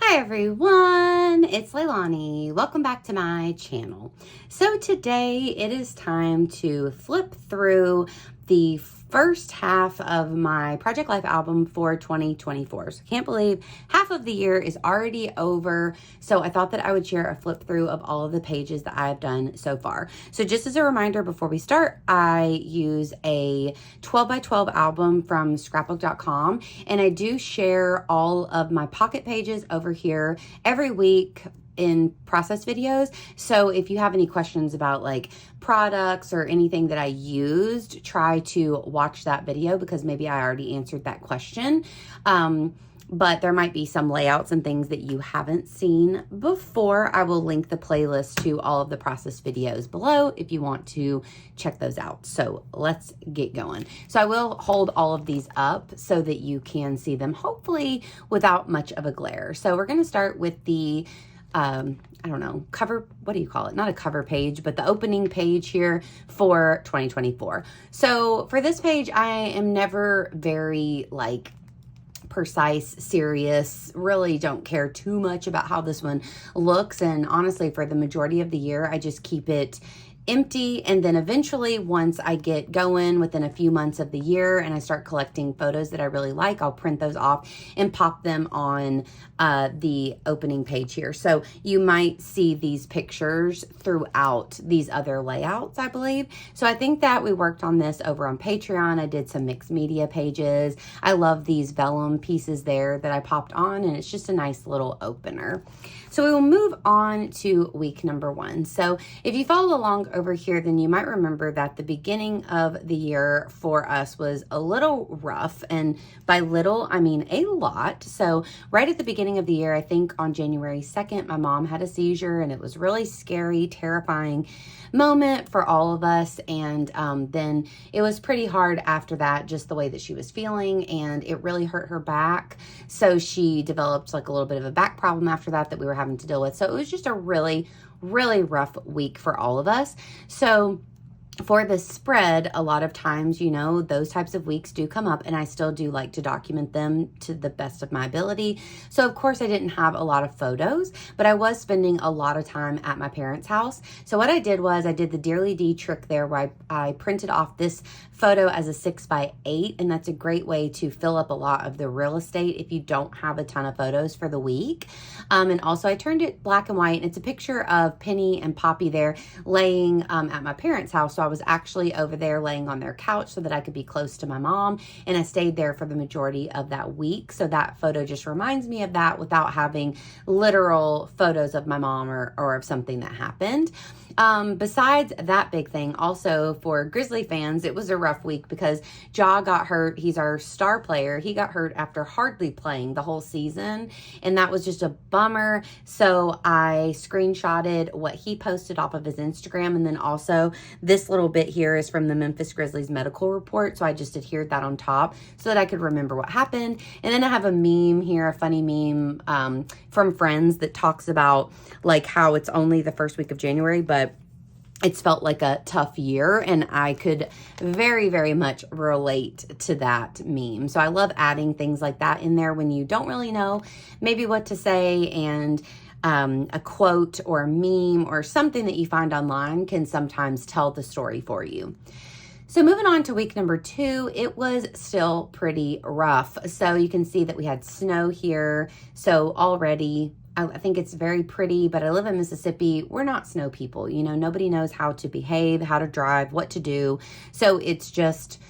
Hi everyone, it's Leilani. Welcome back to my channel. So today it is time to flip through the first half of my Project Life album for 2024. So I can't believe half of the year is already over. So I thought that I would share a flip through of all of the pages that I've done so far. So just as a reminder before we start, I use a 12 by 12 album from scrapbook.com, and I do share all of my pocket pages over here every week in process videos. So if you have any questions about like products or anything that I used, try to watch that video because maybe I already answered that question. But there might be some layouts and things that you haven't seen before. I will link the playlist to all of the process videos below if you want to check those out. So let's get going. So I will hold all of these up so that you can see them, hopefully without much of a glare. So we're going to start with the I don't know, cover, what do you call it? Not a cover page, but the opening page here for 2024. So for this page, I am never very like precise, serious, really don't care too much about how this one looks. And honestly, for the majority of the year, I just keep it empty, and then eventually once I get going within a few months of the year and I start collecting photos that I really like, I'll print those off and pop them on the opening page here. So you might see these pictures throughout these other layouts, I believe. So I think that we worked on this over on Patreon. I did some mixed media pages. I love these vellum pieces there that I popped on, and it's just a nice little opener. So we will move on to week number 1. So if you follow along over here, then you might remember that the beginning of the year for us was a little rough. And by little, I mean a lot. So right at the beginning of the year, I think on January 2nd, my mom had a seizure, and it was really scary, terrifying moment for all of us. And then it was pretty hard after that, just the way that she was feeling, and it really hurt her back. So she developed like a little bit of a back problem after that we were having to deal with. So it was just a really rough week for all of us. So for the spread, a lot of times, you know, those types of weeks do come up, and I still do like to document them to the best of my ability. So of course I didn't have a lot of photos, but I was spending a lot of time at my parents' house. So what I did was I did the Dearly D trick there where I printed off this photo as a 6x8, and that's a great way to fill up a lot of the real estate if you don't have a ton of photos for the week. And also I turned it black and white, and it's a picture of Penny and Poppy there laying at my parents' house. So I was actually over there laying on their couch so that I could be close to my mom, and I stayed there for the majority of that week. So that photo just reminds me of that without having literal photos of my mom or of something that happened. Besides that big thing, also for Grizzly fans, it was a rough week because Ja got hurt. He's our star player. He got hurt after hardly playing the whole season, and that was just a bummer. So I screenshotted what he posted off of his Instagram, and then also this little bit here is from the Memphis Grizzlies medical report. So I just adhered that on top so that I could remember what happened. And then I have a meme here, a funny meme from Friends that talks about like how it's only the first week of January, but it's felt like a tough year, and I could very much relate to that meme. So I love adding things like that in there when you don't really know maybe what to say, and a quote or a meme or something that you find online can sometimes tell the story for you. So moving on to week number 2, it was still pretty rough. So you can see that we had snow here. So already I think it's very pretty, but I live in Mississippi. We're not snow people. You know, nobody knows how to behave, how to drive, what to do. So it's just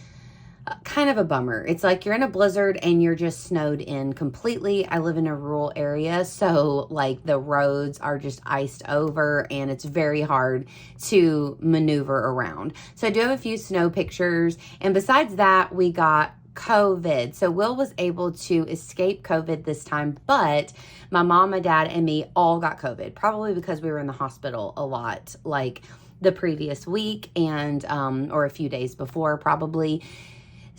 kind of a bummer. It's like you're in a blizzard and you're just snowed in completely. I live in a rural area, so like the roads are just iced over, and it's very hard to maneuver around. So I do have a few snow pictures, and besides that, we got COVID. So Will was able to escape COVID this time, but my mom, my dad, and me all got COVID, probably because we were in the hospital a lot, like the previous week and or a few days before probably.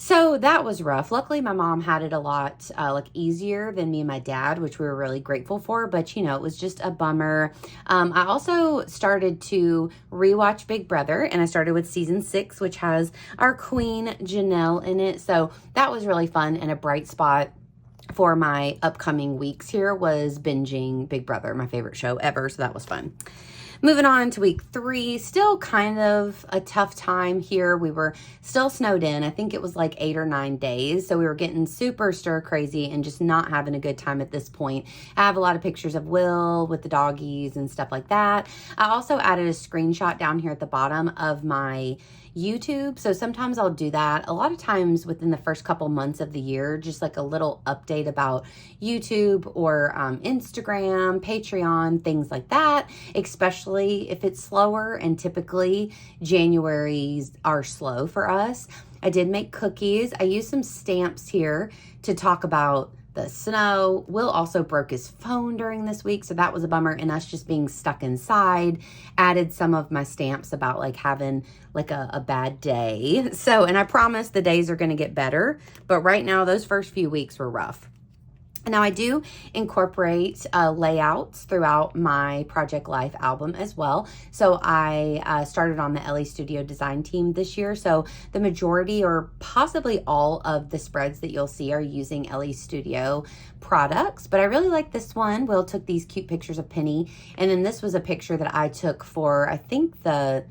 So that was rough. Luckily, my mom had it a lot like easier than me and my dad, which we were really grateful for. But, you know, it was just a bummer. I also started to rewatch Big Brother, and I started with season 6, which has our queen Janelle in it. So that was really fun and a bright spot. for my upcoming weeks here was binging Big Brother, my favorite show ever, so that was fun. Moving on to week 3, still kind of a tough time here. We were still snowed in. I think it was like 8 or 9 days. So we were getting super stir crazy and just not having a good time at this point. I have a lot of pictures of Will with the doggies and stuff like that. I also added a screenshot down here at the bottom of my YouTube. So sometimes I'll do that. A lot of times within the first couple months of the year, just like a little update about YouTube or Instagram, Patreon, things like that, especially if it's slower, and typically Januaries are slow for us. I did make cookies. I used some stamps here to talk about the snow. Will also broke his phone during this week, so that was a bummer, and us just being stuck inside. Added some of my stamps about like having like a bad day. So, and I promise the days are going to get better, but right now those first few weeks were rough. Now I do incorporate layouts throughout my Project Life album as well. So I started on the LA Studio design team this year. So the majority or possibly all of the spreads that you'll see are using LA Studio products. But I really like this one. Will took these cute pictures of Penny. And then this was a picture that I took for, I think, the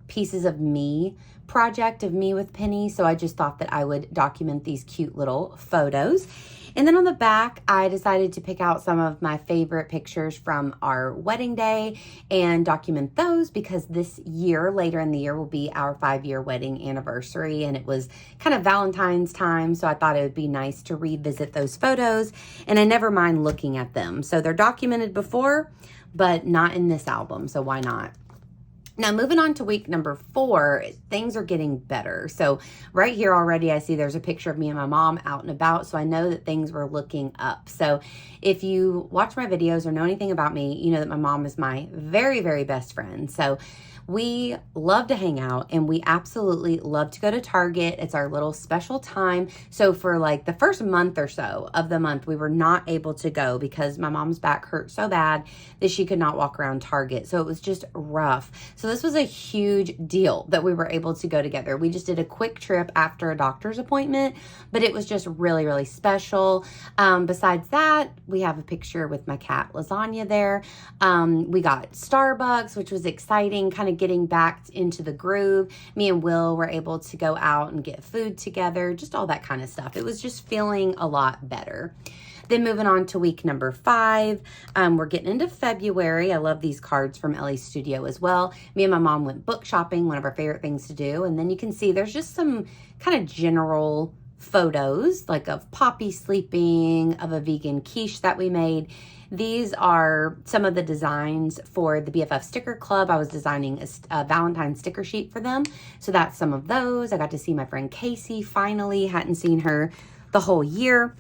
Pieces of Me project of me with Penny. So I just thought that I would document these cute little photos. And then on the back, I decided to pick out some of my favorite pictures from our wedding day and document those, because this year, later in the year, will be our 5-year wedding anniversary. And it was kind of Valentine's time, so I thought it would be nice to revisit those photos. And I never mind looking at them. So they're documented before, but not in this album, so why not? Now, moving on to week number 4, things are getting better. So right here already, I see there's a picture of me and my mom out and about. So I know that things were looking up. So if you watch my videos or know anything about me, you know that my mom is my very, very best friend. So we love to hang out, and we absolutely love to go to Target. It's our little special time. So for like the first month or so of the month, we were not able to go because my mom's back hurt so bad that she could not walk around Target. So it was just rough. So this was a huge deal that we were able to go together. We just did a quick trip after a doctor's appointment, but it was just really, really special. Besides that, we have a picture with my cat Lasagna there. We got Starbucks, which was exciting, kind of getting back into the groove. Me and Will were able to go out and get food together, just all that kind of stuff. It was just feeling a lot better. Then moving on to week number 5, we're getting into February. I love these cards from LA Studio as well. Me and my mom went book shopping, one of our favorite things to do. And then you can see there's just some kind of general photos, like of Poppy sleeping, of a vegan quiche that we made. These are some of the designs for the BFF Sticker Club. I was designing a Valentine's sticker sheet for them. So that's some of those. I got to see my friend Casey finally. Hadn't seen her the whole year.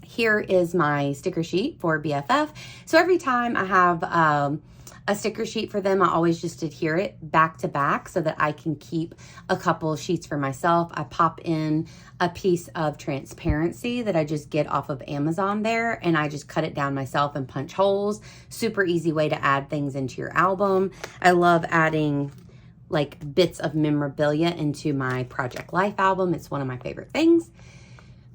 Here is my sticker sheet for BFF. So every time I have a sticker sheet for them, I always just adhere it back to back so that I can keep a couple sheets for myself. I pop in a piece of transparency that I just get off of Amazon there, and I just cut it down myself and punch holes. Super easy way to add things into your album. I love adding like bits of memorabilia into my Project Life album. It's one of my favorite things.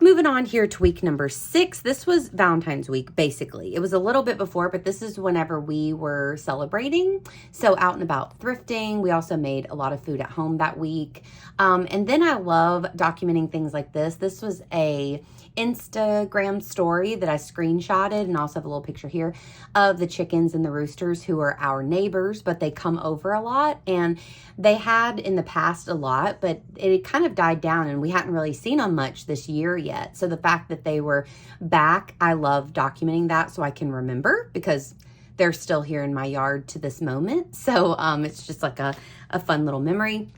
Moving on here to week number 6. This was Valentine's week, basically. It was a little bit before, but this is whenever we were celebrating. So out and about thrifting. We also made a lot of food at home that week. And then I love documenting things like this. This was a Instagram story that I screenshotted, and also have a little picture here of the chickens and the roosters, who are our neighbors, but they come over a lot, and they had in the past a lot, but it kind of died down and we hadn't really seen them much this year yet. So the fact that they were back, I love documenting that so I can remember, because they're still here in my yard to this moment. So it's just like a fun little memory.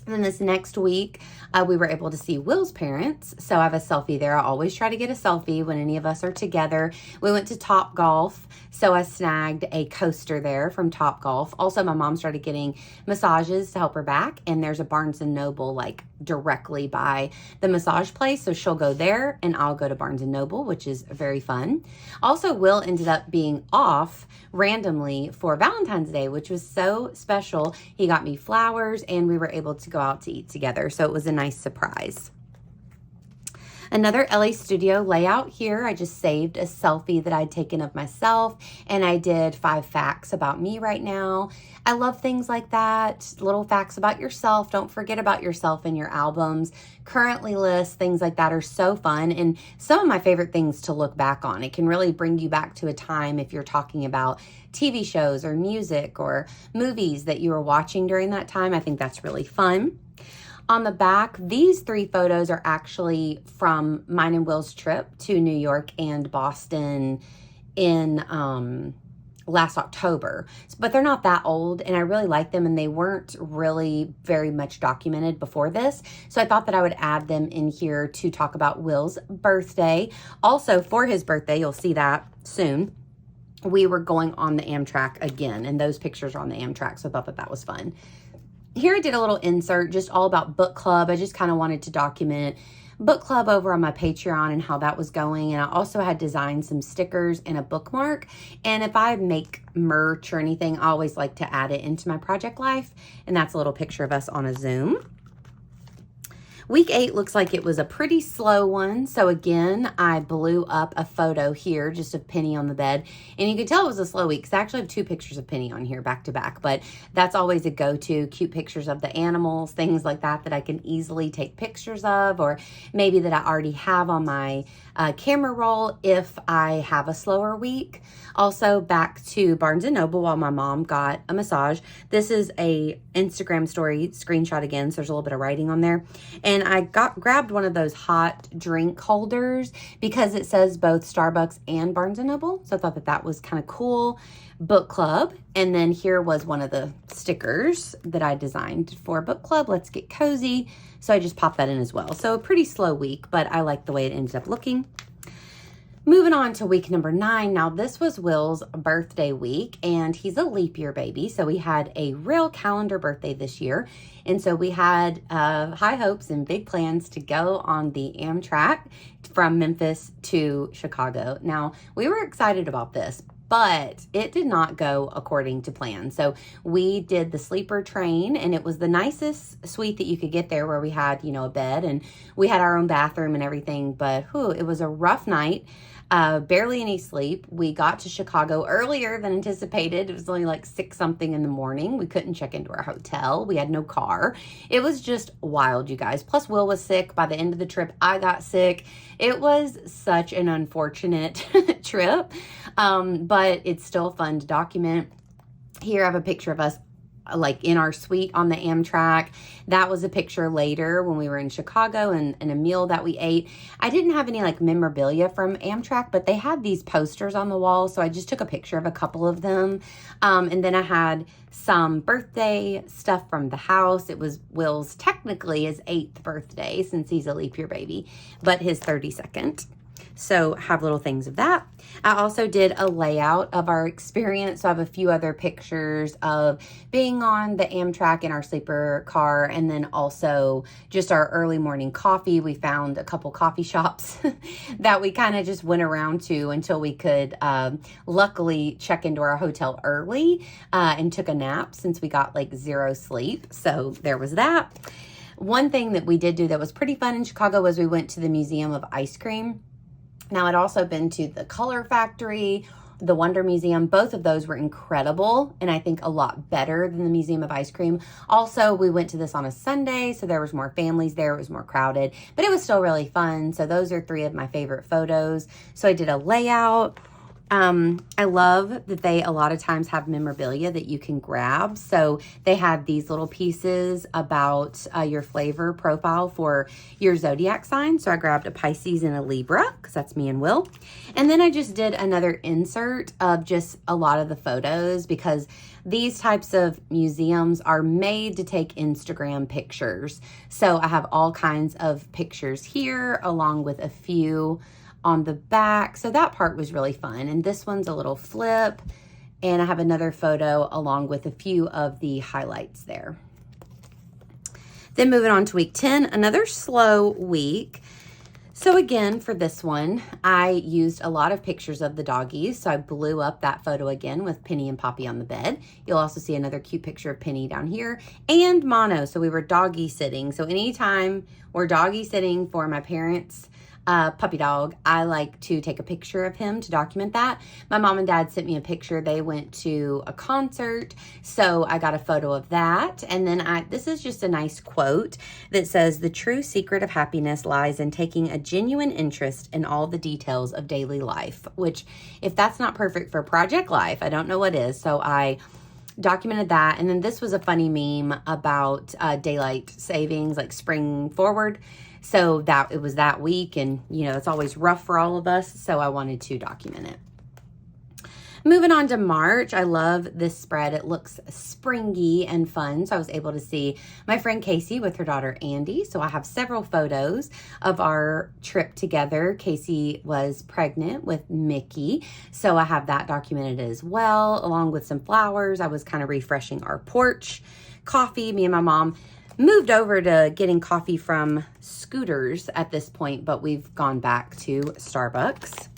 And then this next week, we were able to see Will's parents. So I have a selfie there. I always try to get a selfie when any of us are together. We went to Top Golf. So I snagged a coaster there from Top Golf. Also, my mom started getting massages to help her back. And there's a Barnes & Noble like directly by the massage place. So she'll go there and I'll go to Barnes & Noble, which is very fun. Also, Will ended up being off randomly for Valentine's Day, which was so special. He got me flowers and we were able to go out to eat together. So it was a nice surprise. Another LA Studio layout here. I just saved a selfie that I'd taken of myself, and I did 5 facts about me right now. I love things like that. Little facts about yourself. Don't forget about yourself in your albums. Currently lists, things like that are so fun, and some of my favorite things to look back on. It can really bring you back to a time if you're talking about TV shows or music or movies that you were watching during that time. I think that's really fun. On the back, these 3 photos are actually from mine and Will's trip to New York and Boston in last October, but they're not that old, and I really like them, and they weren't really very much documented before this, so I thought that I would add them in here to talk about Will's birthday. Also, for his birthday, you'll see that soon, we were going on the Amtrak again, and those pictures are on the Amtrak, so I thought that that was fun. Here I did a little insert just all about book club. I just kind of wanted to document book club over on my Patreon and how that was going. And I also had designed some stickers and a bookmark. And if I make merch or anything, I always like to add it into my project life. And that's a little picture of us on a Zoom. Week 8 looks like it was a pretty slow one. So again, I blew up a photo here just of Penny on the bed. And you can tell it was a slow week because I actually have 2 pictures of Penny on here back to back. But that's always a go-to, cute pictures of the animals, things like that that I can easily take pictures of, or maybe that I already have on my camera roll if I have a slower week. Also back to Barnes & Noble while my mom got a massage. This is a Instagram story screenshot again, so there's a little bit of writing on there. And I grabbed one of those hot drink holders because it says both Starbucks and Barnes & Noble. So I thought that that was kind of cool. Book club. And then here was one of the stickers that I designed for book club. Let's get cozy. So I just popped that in as well. So a pretty slow week, but I like the way it ended up looking. Moving on to week number 9. Now this was Will's birthday week, and he's a leap year baby. So we had a real calendar birthday this year. And so we had high hopes and big plans to go on the Amtrak from Memphis to Chicago. Now we were excited about this, but it did not go according to plan. So we did the sleeper train, and it was the nicest suite that you could get there, where we had, you know, a bed and we had our own bathroom and everything, but it was a rough night. Barely any sleep. We got to Chicago earlier than anticipated. It was only like 6 something in the morning. We couldn't check into our hotel. We had no car. It was just wild, you guys. Plus Will was sick. By the end of the trip, I got sick. It was such an unfortunate trip, but it's still fun to document. Here I have a picture of us like in our suite on the Amtrak. That was a picture later when we were in Chicago and a meal that we ate. I didn't have any like memorabilia from Amtrak, but they had these posters on the wall. So I just took a picture of a couple of them. And then I had some birthday stuff from the house. It was Will's technically his 8th birthday since he's a leap year baby, but his 32nd. So have little things of that. I also did a layout of our experience. So I have a few other pictures of being on the Amtrak in our sleeper car, and then also just our early morning coffee. We found a couple coffee shops that we kind of just went around to until we could luckily check into our hotel early and took a nap since we got like 0 sleep. So there was that. One thing that we did do that was pretty fun in Chicago was we went to the Museum of Ice Cream. Now, I'd also been to the Color Factory, the Wonder Museum. Both of those were incredible, and I think a lot better than the Museum of Ice Cream. Also, we went to this on a Sunday, so there was more families there. It was more crowded, but it was still really fun. So those are 3 of my favorite photos. So I did a layout. I love that they a lot of times have memorabilia that you can grab. So they had these little pieces about your flavor profile for your zodiac sign. So I grabbed a Pisces and a Libra because that's me and Will. And then I just did another insert of just a lot of the photos because these types of museums are made to take Instagram pictures. So I have all kinds of pictures here along with a few on the back. So that part was really fun. And this one's a little flip. And I have another photo along with a few of the highlights there. Then moving on to week 10, another slow week. So again, for this one, I used a lot of pictures of the doggies. So I blew up that photo again with Penny and Poppy on the bed. You'll also see another cute picture of Penny down here and Mono. So we were doggy sitting. So anytime we're doggy sitting for my parents' puppy dog, I like to take a picture of him to document that. My mom and dad sent me a picture. They went to a concert, so I got a photo of that. And then this is just a nice quote that says, "The true secret of happiness lies in taking a genuine interest in all the details of daily life," which, if that's not perfect for project life, I don't know what is. So I documented that. And then this was a funny meme about daylight savings, like spring forward. So that it was that week, and it's always rough for all of us. So I wanted to document it. Moving on to March, I love this spread. It looks springy and fun. So I was able to see my friend Casey with her daughter Andy. So I have several photos of our trip together. Casey was pregnant with Mickey, so I have that documented as well, along with some flowers. I was kind of refreshing our porch. Coffee, me and my mom moved over to getting coffee from Scooters at this point, but we've gone back to Starbucks.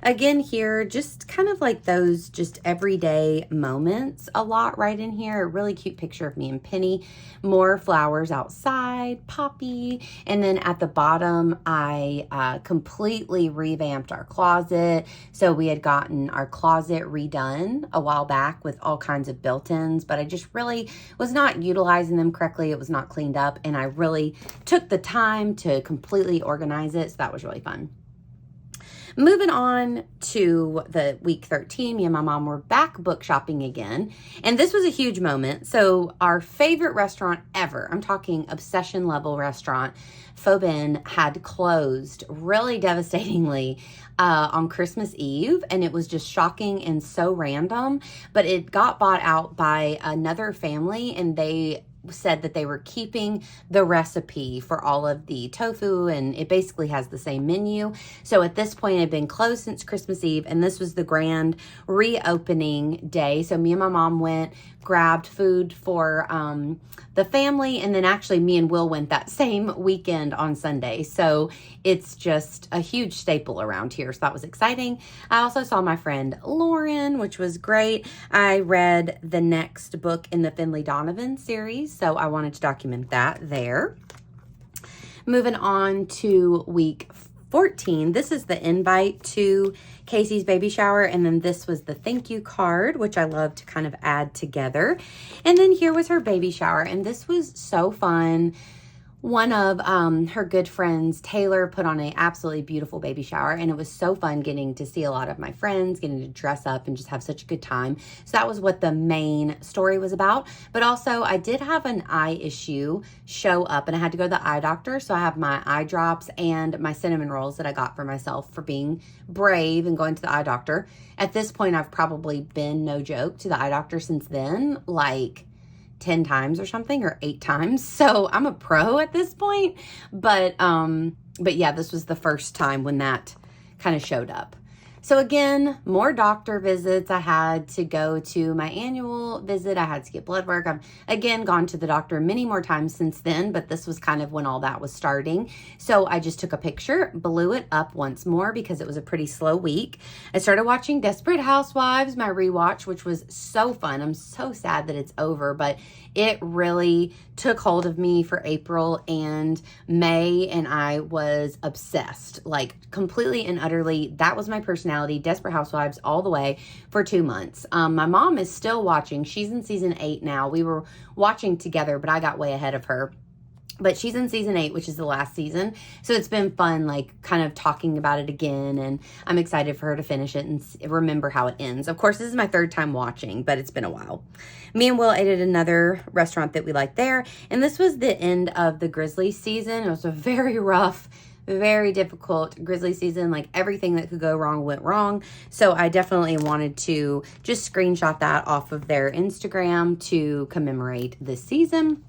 Again here, just kind of like those just everyday moments a lot right in here. A really cute picture of me and Penny. More flowers outside, Poppy. And then at the bottom, I completely revamped our closet. So we had gotten our closet redone a while back with all kinds of built-ins, but I just really was not utilizing them correctly. It was not cleaned up, and I really took the time to completely organize it. So that was really fun. Moving on to the week 13, me and my mom were back book shopping again. And this was a huge moment. So our favorite restaurant ever, I'm talking obsession level restaurant, Faux had closed really devastatingly on Christmas Eve. And it was just shocking and so random. But it got bought out by another family, and they said that they were keeping the recipe for all of the tofu, and it basically has the same menu. So at this point, it had been closed since Christmas Eve, and this was the grand reopening day. So me and my mom went, grabbed food for the family, and then actually me and Will went that same weekend on Sunday. So it's just a huge staple around here. So that was exciting. I also saw my friend Lauren, which was great. I read the next book in the Finley Donovan series, so I wanted to document that there. Moving on to week 14, this is the invite to Casey's baby shower, and then this was the thank you card, which I love to kind of add together. And then here was her baby shower, and this was so fun. One of her good friends, Taylor, put on an absolutely beautiful baby shower, and it was so fun getting to see a lot of my friends, getting to dress up and just have such a good time. So that was what the main story was about. But also, I did have an eye issue show up, and I had to go to the eye doctor. So I have my eye drops and my cinnamon rolls that I got for myself for being brave and going to the eye doctor. At this point, I've probably been, no joke, to the eye doctor since then, like 10 times or something, or 8 times. So I'm a pro at this point. But yeah, this was the first time when that kind of showed up. So again, more doctor visits. I had to go to my annual visit. I had to get blood work. I've again gone to the doctor many more times since then, but this was kind of when all that was starting. So I just took a picture, blew it up once more because it was a pretty slow week. I started watching Desperate Housewives, my rewatch, which was so fun. I'm so sad that it's over, but it really took hold of me for April and May, and I was obsessed, like completely and utterly. That was my personality, Desperate Housewives all the way for 2 months. My mom is still watching. She's in season 8 now. We were watching together, but I got way ahead of her. But she's in season 8, which is the last season. So it's been fun, like kind of talking about it again. And I'm excited for her to finish it and remember how it ends. Of course, this is my 3rd time watching, but it's been a while. Me and Will ate at another restaurant that we liked there. And this was the end of the Grizzly season. It was a very rough, very difficult Grizzly season. Like everything that could go wrong went wrong. So I definitely wanted to just screenshot that off of their Instagram to commemorate this season.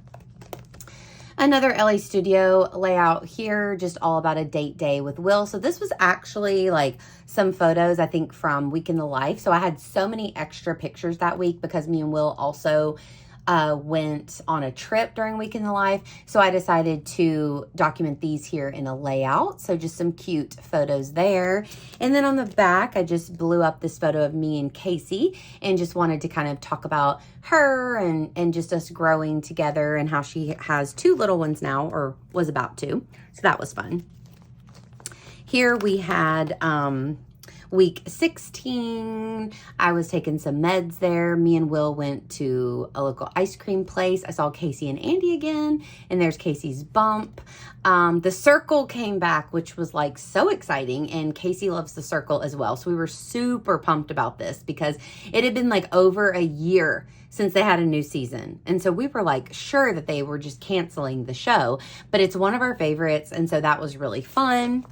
Another LA Studio layout here, just all about a date day with Will. So this was actually like some photos, I think, from Week in the Life. So I had so many extra pictures that week because me and Will also went on a trip during Week in the Life. So I decided to document these here in a layout. So just some cute photos there. And then on the back, I just blew up this photo of me and Casey and just wanted to kind of talk about her and just us growing together and how she has 2 little ones now, or was about to. So that was fun. Here we had week 16. I was taking some meds there. Me and Will went to a local ice cream place. I saw Casey and Andy again, and there's Casey's bump. The circle came back, which was like so exciting, and Casey loves the circle as well. So we were super pumped about this because it had been like over a year since they had a new season. And so we were like sure that they were just canceling the show, but it's one of our favorites. And so that was really fun.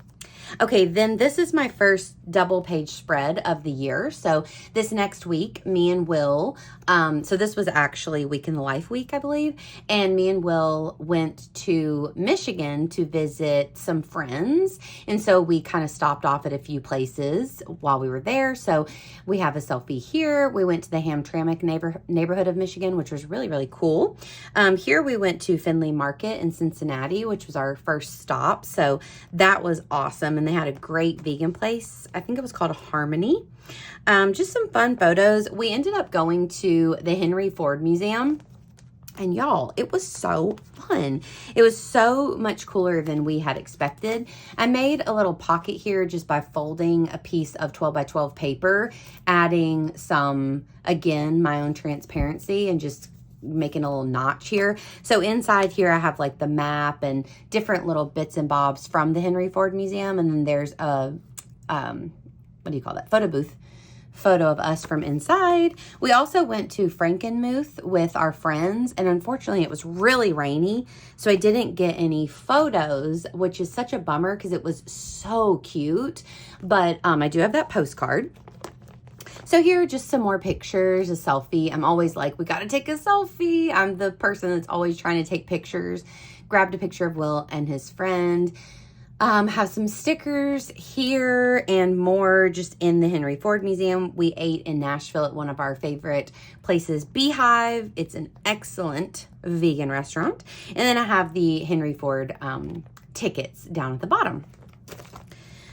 Okay, then this is my first double page spread of the year. So this next week, me and Will, so this was actually Week in the Life week, I believe. And me and Will went to Michigan to visit some friends. And so we kind of stopped off at a few places while we were there. So we have a selfie here. We went to the Hamtramck neighborhood of Michigan, which was really, really cool. Here we went to Findlay Market in Cincinnati, which was our first stop. So that was awesome. And they had a great vegan place. I think it was called Harmony. Just some fun photos. We ended up going to the Henry Ford Museum. And y'all, it was so fun. It was so much cooler than we had expected. I made a little pocket here just by folding a piece of 12 by 12 paper, adding some, again, my own transparency and just making a little notch here. So inside here, I have like the map and different little bits and bobs from the Henry Ford Museum. And then there's a, what do you call that? Photo booth. Photo of us from inside. We also went to Frankenmuth with our friends, and unfortunately it was really rainy, so I didn't get any photos, which is such a bummer because it was so cute. But I do have that postcard. So here are just some more pictures, a selfie. I'm always like, we got to take a selfie. I'm the person that's always trying to take pictures. Grabbed a picture of Will and his friend. Have some stickers here and more just in the Henry Ford Museum. We ate in Nashville at one of our favorite places, Beehive. It's an excellent vegan restaurant. And then I have the Henry Ford tickets down at the bottom.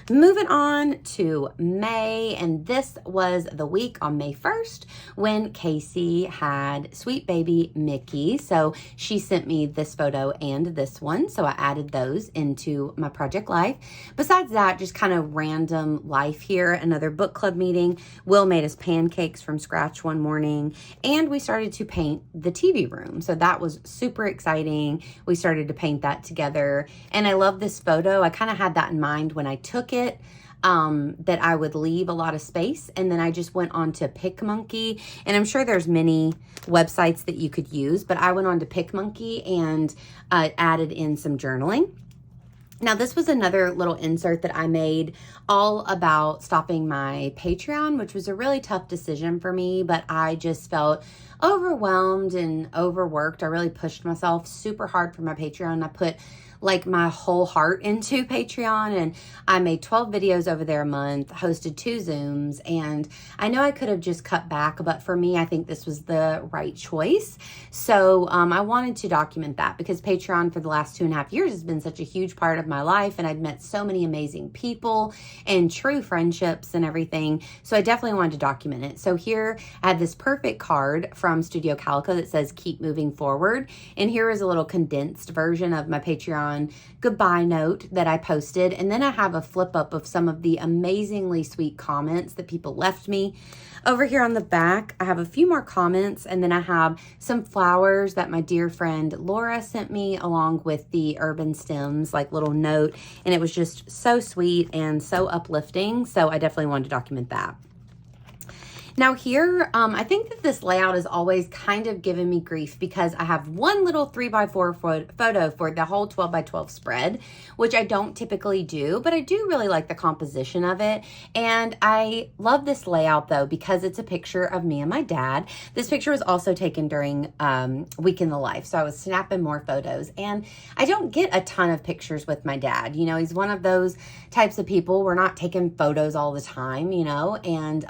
Moving on to May, and this was the week on May 1st when Casey had sweet baby Mickey. So she sent me this photo and this one, so I added those into my project life. Besides that, just kind of random life here. Another book club meeting. Will made us pancakes from scratch one morning, and we started to paint the TV room. So that was super exciting. We started to paint that together, and I love this photo. I kind of had that in mind when I took it, that I would leave a lot of space. And then I just went on to PicMonkey, and I'm sure there's many websites that you could use, but I went on to PicMonkey and added in some journaling. Now, this was another little insert that I made all about stopping my Patreon, which was a really tough decision for me, but I just felt overwhelmed and overworked. I really pushed myself super hard for my Patreon. I put like my whole heart into Patreon, and I made 12 videos over there a month, hosted 2 Zooms, and I know I could have just cut back, but for me, I think this was the right choice. So I wanted to document that because Patreon for the last 2.5 years has been such a huge part of my life, and I'd met so many amazing people and true friendships and everything. So I definitely wanted to document it. So here I had this perfect card from Studio Calico that says keep moving forward. And here is a little condensed version of my Patreon goodbye note that I posted. And then I have a flip up of some of the amazingly sweet comments that people left me. Over here on the back, I have a few more comments, and then I have some flowers that my dear friend Laura sent me along with the urban stems, like little note. And it was just so sweet and so uplifting. So I definitely wanted to document that. Now here, I think that this layout is always kind of giving me grief because I have one little 3x4 photo for the whole 12x12 spread, which I don't typically do, but I do really like the composition of it. And I love this layout though, because it's a picture of me and my dad. This picture was also taken during Week in the Life. So I was snapping more photos, and I don't get a ton of pictures with my dad. You know, he's one of those types of people. We're not taking photos all the time, you know, and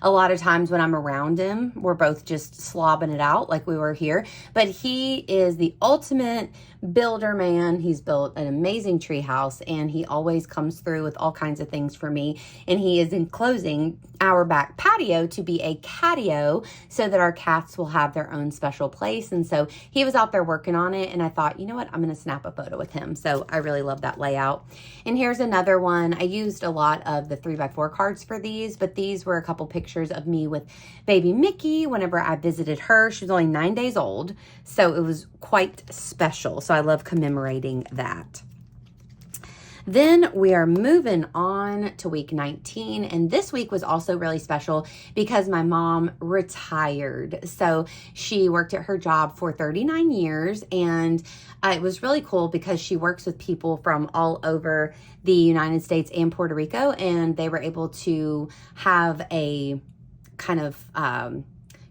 a lot of times when I'm around him, we're both just slobbing it out like we were here. But he is the ultimate builder man. He's built an amazing tree house, and he always comes through with all kinds of things for me. And he is enclosing our back patio to be a catio so that our cats will have their own special place. And so he was out there working on it, and I thought, you know what, I'm going to snap a photo with him. So I really love that layout. And here's another one. I used a lot of the 3x4 cards for these, but these were a couple pictures of me with baby Mickey whenever I visited her. She was only 9 days old, so it was quite special. So I love commemorating that. Then we are moving on to week 19. And this week was also really special because my mom retired. So she worked at her job for 39 years. And it was really cool because she works with people from all over the United States and Puerto Rico. And they were able to have a kind of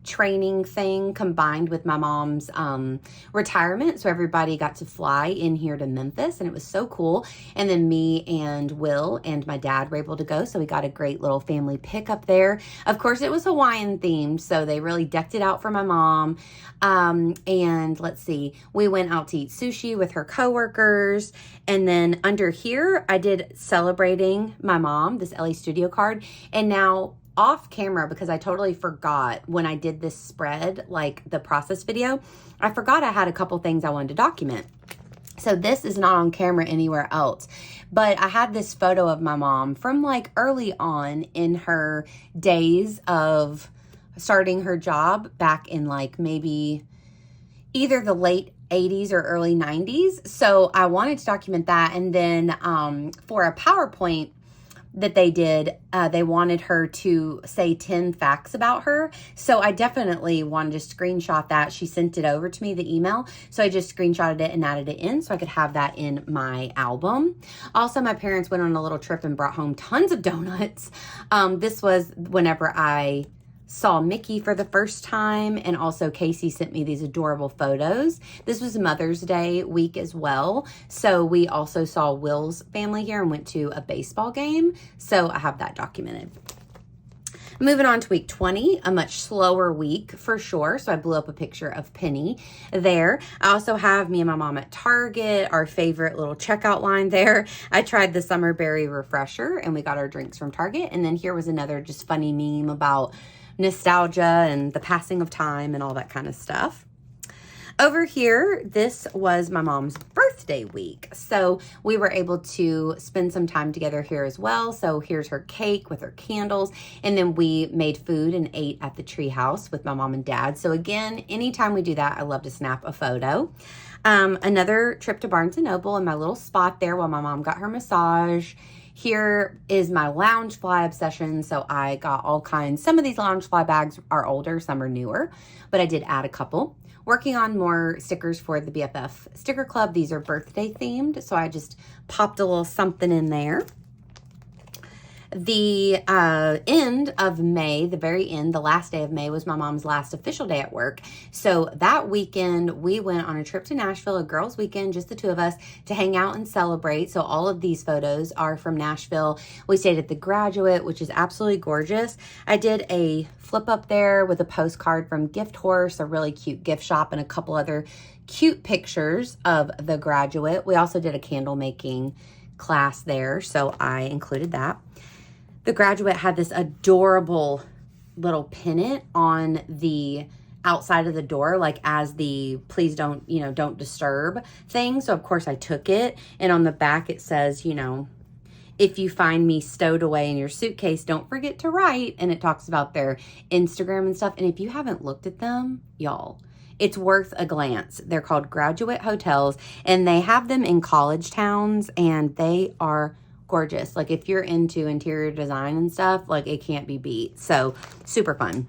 training thing combined with my mom's retirement. So everybody got to fly in here to Memphis, and it was so cool. And then me and Will and my dad were able to go. So we got a great little family pick up there. Of course, it was Hawaiian themed, so they really decked it out for my mom. And let's see, we went out to eat sushi with her coworkers. And then under here, I did celebrating my mom, this LA Studio card. And now off camera, because I totally forgot when I did this spread, like the process video, I forgot I had a couple things I wanted to document. So this is not on camera anywhere else, but I had this photo of my mom from like early on in her days of starting her job back in like maybe either the late 80s or early 90s. So I wanted to document that. And then for a PowerPoint that they did, they wanted her to say 10 facts about her. So I definitely wanted to screenshot that. She sent it over to me, the email. So I just screenshotted it and added it in so I could have that in my album. Also, my parents went on a little trip and brought home tons of donuts. This was whenever I saw Mickey for the first time, and also Casey sent me these adorable photos. This was Mother's Day week as well, so we also saw Will's family here and went to a baseball game, so I have that documented. Moving on to week 20, a much slower week for sure. So I blew up a picture of Penny there. I also have me and my mom at Target, our favorite little checkout line there. I tried the Summer Berry Refresher and we got our drinks from Target. And then here was another just funny meme about nostalgia and the passing of time and all that kind of stuff. Over here, this was my mom's birthday week. So we were able to spend some time together here as well. So here's her cake with her candles. And then we made food and ate at the tree house with my mom and dad. So again, anytime we do that, I love to snap a photo. Another trip to Barnes & Noble and my little spot there while my mom got her massage. Here is my Loungefly obsession. So I got all kinds. Some of these Loungefly bags are older, some are newer, but I did add a couple. Working on more stickers for the BFF Sticker Club. These are birthday themed, so I just popped a little something in there. The end of May, the very end, the last day of May was my mom's last official day at work. So that weekend, we went on a trip to Nashville, a girls' weekend, just the two of us, to hang out and celebrate. So all of these photos are from Nashville. We stayed at the Graduate, which is absolutely gorgeous. I did a flip up there with a postcard from Gift Horse, a really cute gift shop, and a couple other cute pictures of the Graduate. We also did a candle making class there, so I included that. The Graduate had this adorable little pennant on the outside of the door, like as the please don't, don't disturb thing. So of course I took it, and on the back it says, if you find me stowed away in your suitcase, don't forget to write. And it talks about their Instagram and stuff. And if you haven't looked at them, y'all, it's worth a glance. They're called Graduate Hotels, and they have them in college towns, and they are gorgeous. Like if you're into interior design and stuff, like it can't be beat. So super fun.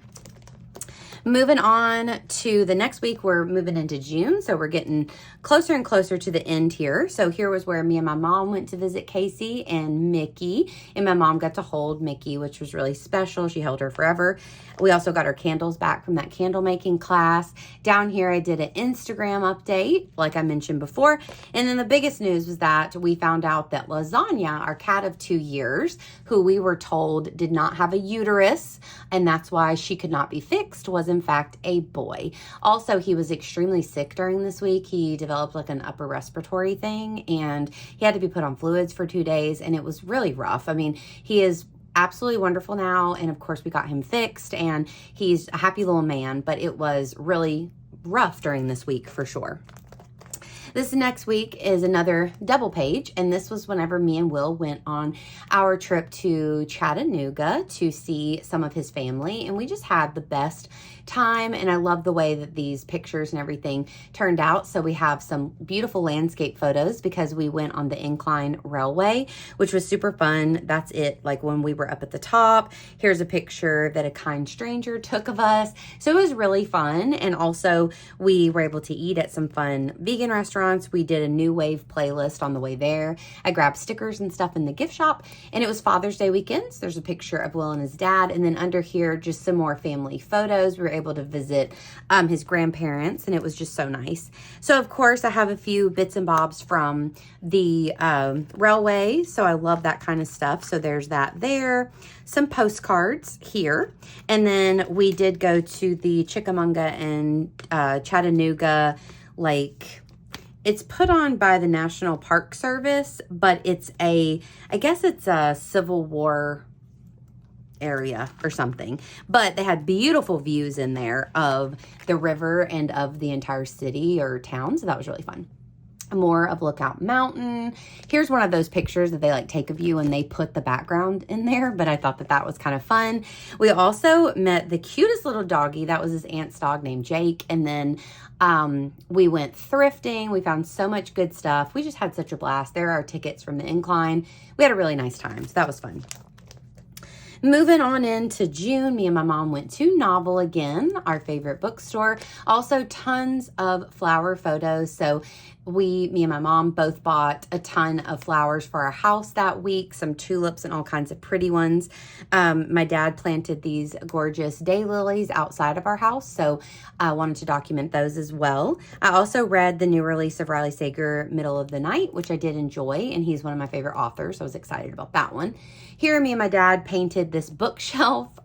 Moving on to the next week, we're moving into June, so we're getting closer and closer to the end here. So here was where me and my mom went to visit Casey and Mickey, and my mom got to hold Mickey, which was really special. She held her forever. We also got our candles back from that candle making class. Down here, I did an Instagram update, like I mentioned before. And then the biggest news was that we found out that Lasagna, our cat of 2 years, who we were told did not have a uterus, and that's why she could not be fixed, was in fact a boy. Also, he was extremely sick during this week. He developed like an upper respiratory thing, and he had to be put on fluids for 2 days, and it was really rough. I mean, he is absolutely wonderful now, and of course we got him fixed, and he's a happy little man, but it was really rough during this week for sure. This next week is another double page, and this was whenever me and Will went on our trip to Chattanooga to see some of his family, and we just had the best time, and I love the way that these pictures and everything turned out. So we have some beautiful landscape photos because we went on the incline railway, which was super fun. That's it, like when we were up at the top. Here's a picture that a kind stranger took of us. So it was really fun, and also we were able to eat at some fun vegan restaurants. We did a New Wave playlist on the way there. I grabbed stickers and stuff in the gift shop, and it was Father's Day weekend. So there's a picture of Will and his dad, and then under here, just some more family photos. We were able to visit his grandparents, and it was just so nice. So of course I have a few bits and bobs from the railway, so I love that kind of stuff. So there's that there, some postcards here, and then we did go to the Chickamauga and Chattanooga, like, it's put on by the National Park Service, but it's I guess it's a Civil War area or something, but they had beautiful views in there of the river and of the entire city or town, so that was really fun. More of Lookout Mountain. Here's one of those pictures that they like take of you and they put the background in there, but I thought that that was kind of fun. We also met the cutest little doggy. That was his aunt's dog named Jake, and then we went thrifting. We found so much good stuff. We just had such a blast. There are tickets from the incline. We had a really nice time, so that was fun. Moving on into June, me and my mom went to Novel again, our favorite bookstore. Also tons of flower photos. So me and my mom both bought a ton of flowers for our house that week, some tulips and all kinds of pretty ones. My dad planted these gorgeous daylilies outside of our house, so I wanted to document those as well. I also read the new release of Riley Sager, Middle of the Night, which I did enjoy, and he's one of my favorite authors, so I was excited about that one. Here, me and my dad painted this bookshelf.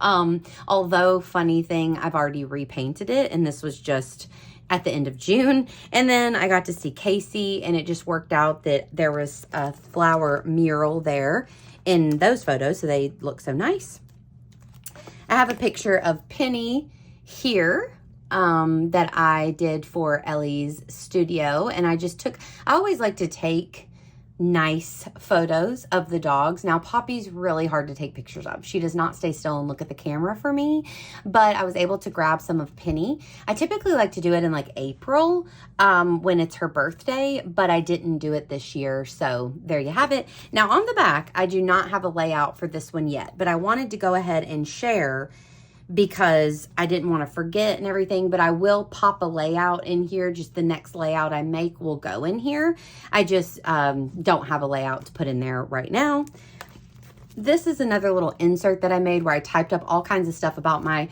Although, funny thing, I've already repainted it, and this was just at the end of June. And then I got to see Casey, and it just worked out that there was a flower mural there in those photos, so they look so nice. I have a picture of Penny here that I did for Ellie's studio, and I always like to take nice photos of the dogs. Now, Poppy's really hard to take pictures of. She does not stay still and look at the camera for me, but I was able to grab some of Penny. I typically like to do it in like April when it's her birthday, but I didn't do it this year, so there you have it. Now, on the back, I do not have a layout for this one yet, but I wanted to go ahead and share because I didn't want to forget and everything, but I will pop a layout in here. Just the next layout I make will go in here. I just don't have a layout to put in there right now. This is another little insert that I made where I typed up all kinds of stuff about my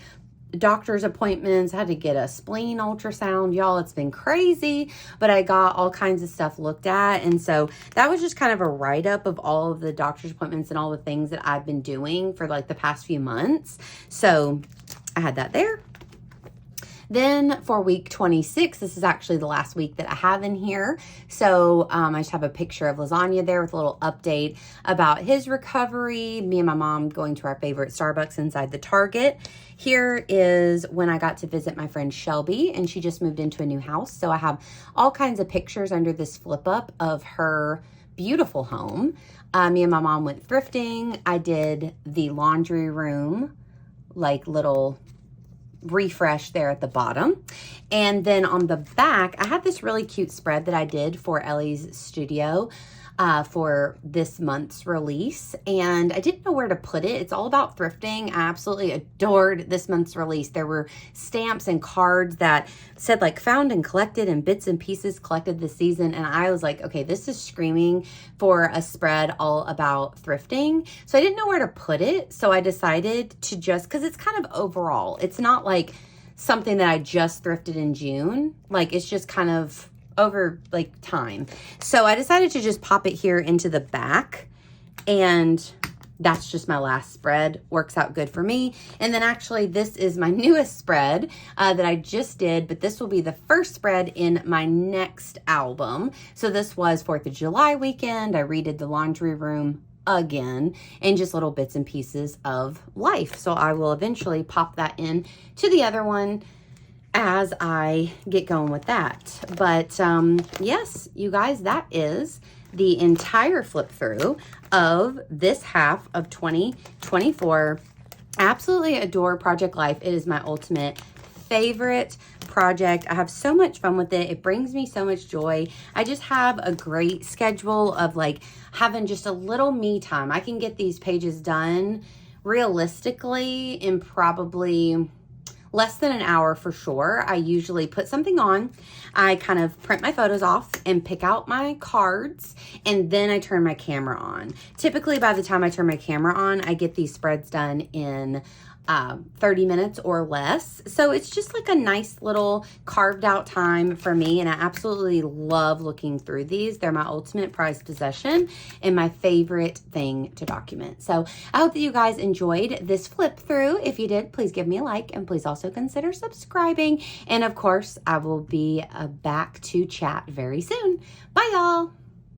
doctor's appointments. I had to get a spleen ultrasound, y'all. It's been crazy, but I got all kinds of stuff looked at, and so that was just kind of a write-up of all of the doctor's appointments and all the things that I've been doing for like the past few months. So I had that there. Then for week 26, this is actually the last week that I have in here. So I just have a picture of Lasagna there with a little update about his recovery. Me and my mom going to our favorite Starbucks inside the Target. Here is when I got to visit my friend Shelby, and she just moved into a new house. So I have all kinds of pictures under this flip up of her beautiful home. Me and my mom went thrifting. I did the laundry room, like little refresh there at the bottom. And then on the back, I had this really cute spread that I did for Ellie's studio. for this month's release, and I didn't know where to put it. It's all about thrifting. I absolutely adored this month's release. There were stamps and cards that said like found and collected and bits and pieces collected this season, and I was like, okay, this is screaming for a spread all about thrifting. So I didn't know where to put it, so I decided to just, because it's kind of overall, it's not like something that I just thrifted in June, like it's just kind of over like time. So I decided to just pop it here into the back, and that's just my last spread. Works out good for me. And then actually this is my newest spread that I just did, but this will be the first spread in my next album. So this was 4th of July weekend. I redid the laundry room again, and just little bits and pieces of life. So I will eventually pop that in to the other one as I get going with that. But yes, you guys, that is the entire flip through of this half of 2024. Absolutely adore Project Life. It is my ultimate favorite project. I have so much fun with it. It brings me so much joy. I just have a great schedule of like having just a little me time. I can get these pages done realistically in probably less than an hour for sure. I usually put something on, I kind of print my photos off and pick out my cards, and then I turn my camera on. Typically by the time I turn my camera on, I get these spreads done in 30 minutes or less. So it's just like a nice little carved out time for me, and I absolutely love looking through these. They're my ultimate prized possession and my favorite thing to document. So I hope that you guys enjoyed this flip through. If you did, please give me a like, and please also consider subscribing. And of course, I will be back to chat very soon. Bye y'all.